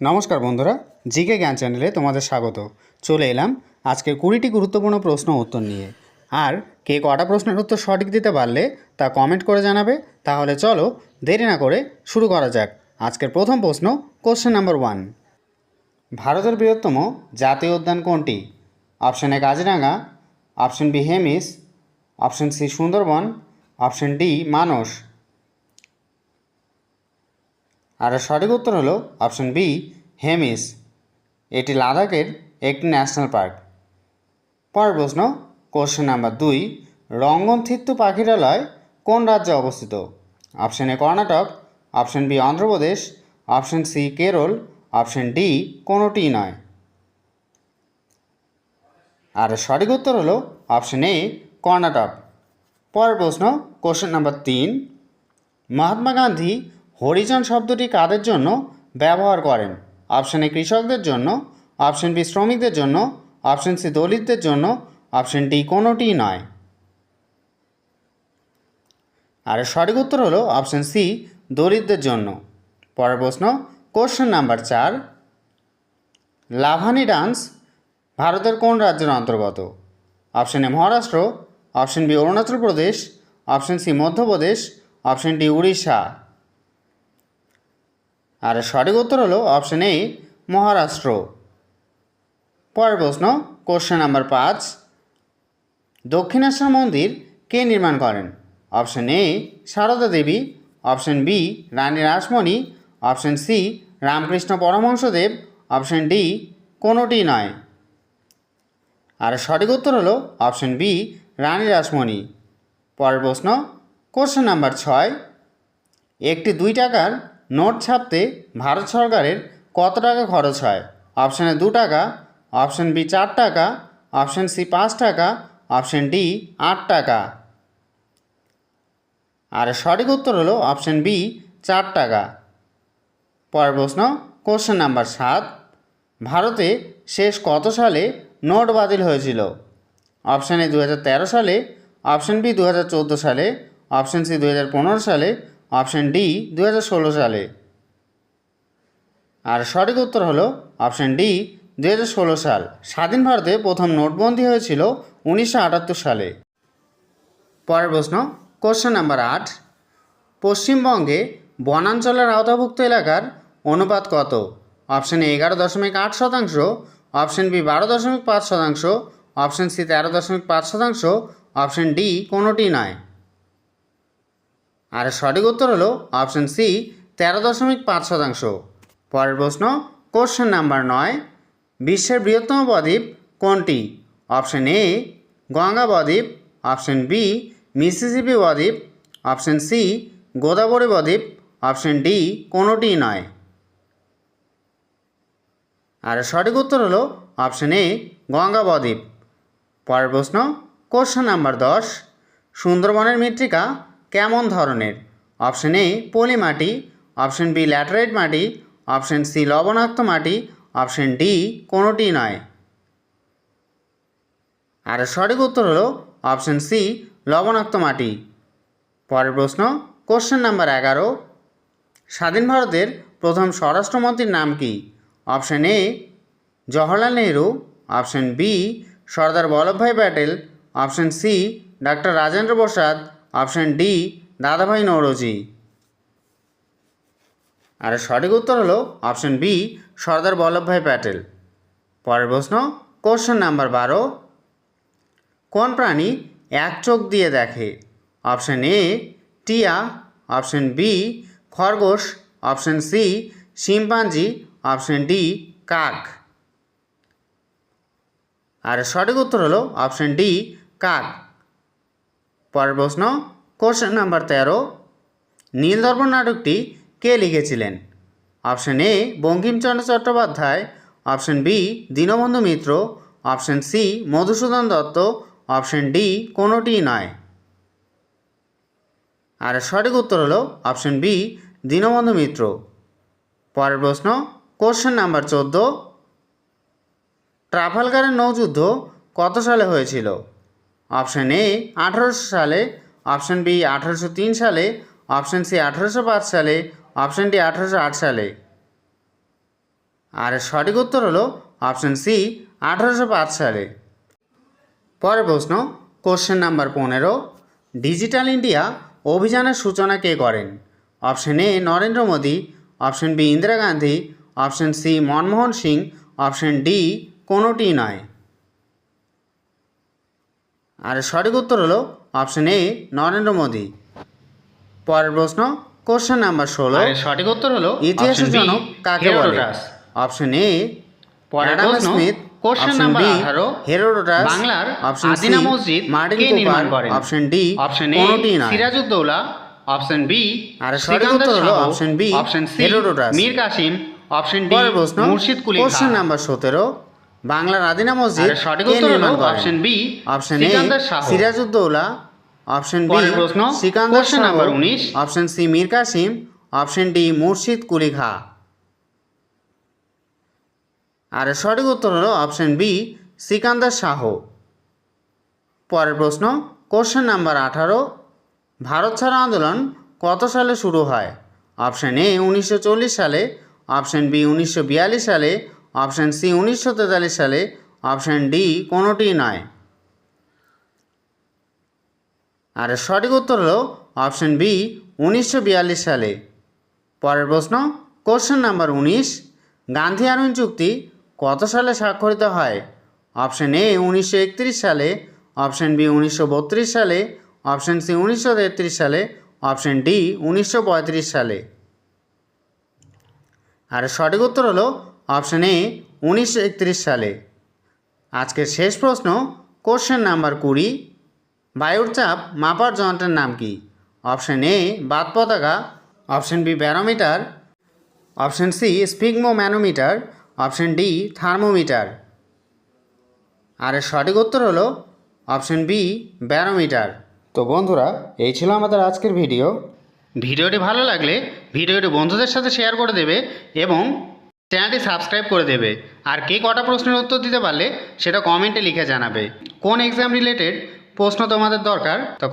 নমস্কার বন্ধুরা, জিকে জ্ঞান চ্যানেলে তোমাদের স্বাগত। চলে এলাম আজকের 20টি গুরুত্বপূর্ণ প্রশ্ন উত্তর নিয়ে। আর কে কটা প্রশ্নের উত্তর সঠিক দিতে পারলে তা কমেন্ট করে জানাবে। তাহলে চলো দেরি না করে শুরু করা যাক। আজকের প্রথম প্রশ্ন, কোশ্চেন নাম্বার 1। ভারতের বৃহত্তম জাতীয় উদ্যান কোনটি? Option A Kaziranga, option B Hemis, option C Sundarban, option D Manas. আর সঠিক উত্তর হলো অপশন বি হেমিস। এটি লাদাখের একটি ন্যাশনাল পার্ক। পরের প্রশ্ন, কোশ্চেন নাম্বার 2। রঙ্গনথিত্তু পাখিরালয় কোন রাজ্যে অবস্থিত? Option A Karnataka, option B Andhra Pradesh, option C Kerala, option D কোনোটিই নয়। আর সঠিক উত্তর হলো অপশন এ কর্ণাটক। পরের প্রশ্ন, কোশ্চেন নাম্বার 3। মহাত্মা গান্ধী হরিজন শব্দটি কাদের জন্য ব্যবহার করেন? অপশন এ কৃষকদের জন্য, অপশন বি শ্রমিকদের জন্য, অপশন সি দলিতদের জন্য, অপশন ডি কোনোটিই নয়। আর সঠিক উত্তর হলো অপশন সি দলিতদের জন্য। পরের প্রশ্ন, কোশ্চেন নাম্বার 4। লাভানি ডান্স ভারতের কোন রাজ্যের অন্তর্গত? Option A Maharashtra, option B Arunachal Pradesh, option C Madhya Pradesh, option D Orissa. আর সঠিক উত্তর হলো অপশন এ মহারাষ্ট্র। পরের প্রশ্ন, কোশ্চেন নাম্বার 5। দক্ষিণেশ্বর মন্দির কে নির্মাণ করেন? Option A Sarada Devi, option B Rani Rasmoni, option C Ramakrishna Paramahansadev, option D কোনোটিই নয়। আর সঠিক উত্তর হলো অপশন বি রানী রাসমণি। পরের প্রশ্ন, কোশ্চেন নাম্বার 6। একটি 2 টাকার নোট ছাপতে ভারত সরকারের কত টাকা খরচ হয়? অপশন এ 2 টাকা, অপশন বি 4 টাকা, অপশন সি 5 টাকা, অপশন ডি 8 টাকা। আর সঠিক উত্তর হলো অপশন বি 4 টাকা। পরের প্রশ্ন, কোশ্চেন নাম্বার 7। ভারতে শেষ কত সালে নোট বাতিল হয়েছিল? অপশন এ 2013 সালে, অপশন বি 2014 সালে, অপশন সি 2015 সালে, অপশন ডি 2016 সালে। আর সঠিক উত্তর হলো অপশন ডি 2016 সাল। স্বাধীন ভারতে প্রথম নোটবন্দি হয়েছিল 1978 সালে। পরের প্রশ্ন, কোশ্চেন নাম্বার 8। পশ্চিমবঙ্গে বনাঞ্চলের আওতাভুক্ত এলাকার অনুপাত কত? Option A 11.8%, option B 12.5%, option C 13.5%, option D কোনোটি নয়। আর সঠিক উত্তর হলো অপশন সি 13.5%। পরের প্রশ্ন, কোশ্চেন নাম্বার 9। বিশ্বের বৃহত্তম বদ্বীপ কোনটি? অপশন এ গঙ্গা বদ্বীপ, অপশন বি মিসিসিপি বদ্বীপ, অপশন সি গোদাবরী বদ্বীপ, অপশন ডি কোনোটিই নয়। আর সঠিক উত্তর হলো অপশন এ গঙ্গা বদ্বীপ। পরের প্রশ্ন, কোশ্চেন নাম্বার 10। সুন্দরবনের মৃত্তিকা কেমন ধরনের? অপশন এ পলি মাটি, অপশন বি ল্যাটেরাইট মাটি, অপশন সি লবণাক্ত মাটি, অপশন ডি কোনোটিই নয়। আর সঠিক উত্তর হলো অপশন সি লবণাক্ত মাটি। পরের প্রশ্ন, কোশ্চেন নাম্বার 11। স্বাধীন ভারতের প্রথম স্বরাষ্ট্রমন্ত্রীর নাম কি? Option A Jawaharlal Nehru, option B Sardar Vallabhbhai Patel, option C doctor Rajendra Prasad, option D Dadabhai Naoroji. আর সঠিক উত্তর হলো অপশন বি সর্দার বল্লভভাই প্যাটেল। পরের প্রশ্ন, কোশ্চেন নাম্বার 12। কোন প্রাণী এক চোখ দিয়ে দেখে? অপশন এ টিয়া, অপশন বি খরগোশ, option C chimpanzee, option D কাক। আর সঠিক উত্তর হলো অপশন ডি কাক। পরের প্রশ্ন, কোশ্চেন নাম্বার 13। নীলদর্পণ নাটকটি কে লিখেছিলেন? Option A Bankim Chandra Chattopadhyay, option B Dinabandhu Mitra, option C Madhusudan Dutt, option D কোনোটিই নয়। আর সঠিক উত্তর হলো অপশন বি দীনবন্ধু মিত্র। পরের প্রশ্ন, কোশ্চেন নাম্বার 14। ট্রাফালগারের নৌযুদ্ধ কত সালে হয়েছিল? অপশন এ 1800 সালে, অপশন বি 1803 সালে, অপশন সি 1805 সালে, অপশন ডি 1808 সালে। আর সঠিক উত্তর হলো অপশন সি 1805 সালে। পরের প্রশ্ন কোশ্চেন নাম্বার 15, ডিজিটাল ইন্ডিয়া অভিযানের সূচনা কে করেন? Option A Narendra Modi, option B Indira Gandhi, option C Manmohan Singh, option D কোনোটি নয়। আর সঠিক উত্তর হলো অপশন এ নরেন্দ্র মোদী। পরের প্রশ্ন কোশ্চেন নাম্বার 16, সঠিক উত্তর হলো ইতিহাসের জনক কাকে বলে? Option A Adam Smith, question option number B 18, Herodotus, বাংলার অপশন সি আদিনা মসজিদ মার্টিন কে নির্মাণ কুপার, করেন? অপশন ডি অপশন এ কোনোটি নয়। সিরাজউদ্দৌলা, অপশন বি আর সঠিক উত্তর হলো option B option C Herodotus. Mir Kasim, option D পরের প্রশ্ন মুর্শিদ কুলি কোশ্চেন খাঁ। নাম্বার 17, বাংলার আদিনা মসজিদ আর সঠিক কে উত্তর হলো নির্মাণ করেন? Option B option A Sikandar Shah. Sirajuddaulah, option B পরের প্রশ্ন Sikandar question Shah, number 19, option C Mir Kasim, option D Murshid Quli Khan. আর সঠিক উত্তর হলো অপশন বি সিকান্দার শাহ। পরের প্রশ্ন কোশ্চেন নাম্বার 18, ভারত ছাড়ো আন্দোলন কত সালে শুরু হয়? অপশন এ 1940 সালে, অপশন বি 1942 সালে, অপশন সি 1943 সালে, অপশন ডি কোনোটি নয়। আর সঠিক উত্তর হলো অপশন বি 1942 সালে। পরের প্রশ্ন কোশ্চেন নাম্বার 19, গান্ধী আরউইন চুক্তি কত সালে স্বাক্ষরিত হয়? অপশন এ 1931 সালে, অপশন বি 1932 সালে, অপশন সি 1933 সালে, অপশন ডি 1935 সালে। আর সঠিক উত্তর হলো অপশন এ 1931 সালে। আজকের শেষ প্রশ্ন কোশ্চেন নাম্বার 20, বায়ুর চাপ মাপার যন্ত্রের নাম কি? অপশন এ বাত পতাকা, option B barometer, option C sphygmomanometer, option D thermometer. আর সঠিক উত্তর হলো অপশন বি ব্যারোমিটার। তো বন্ধুরা এই ছিল আমাদের আজকের ভিডিও। ভিডিওটি ভালো লাগলে ভিডিওটি বন্ধুদের সাথে শেয়ার করে দেবে এবং চ্যানেলটি সাবস্ক্রাইব করে দেবে। আর কে কটা প্রশ্নের উত্তর দিতে পারলে সেটা কমেন্টে লিখে জানাবে। কোন এক্সাম রিলেটেড প্রশ্ন তোমাদের দরকার তা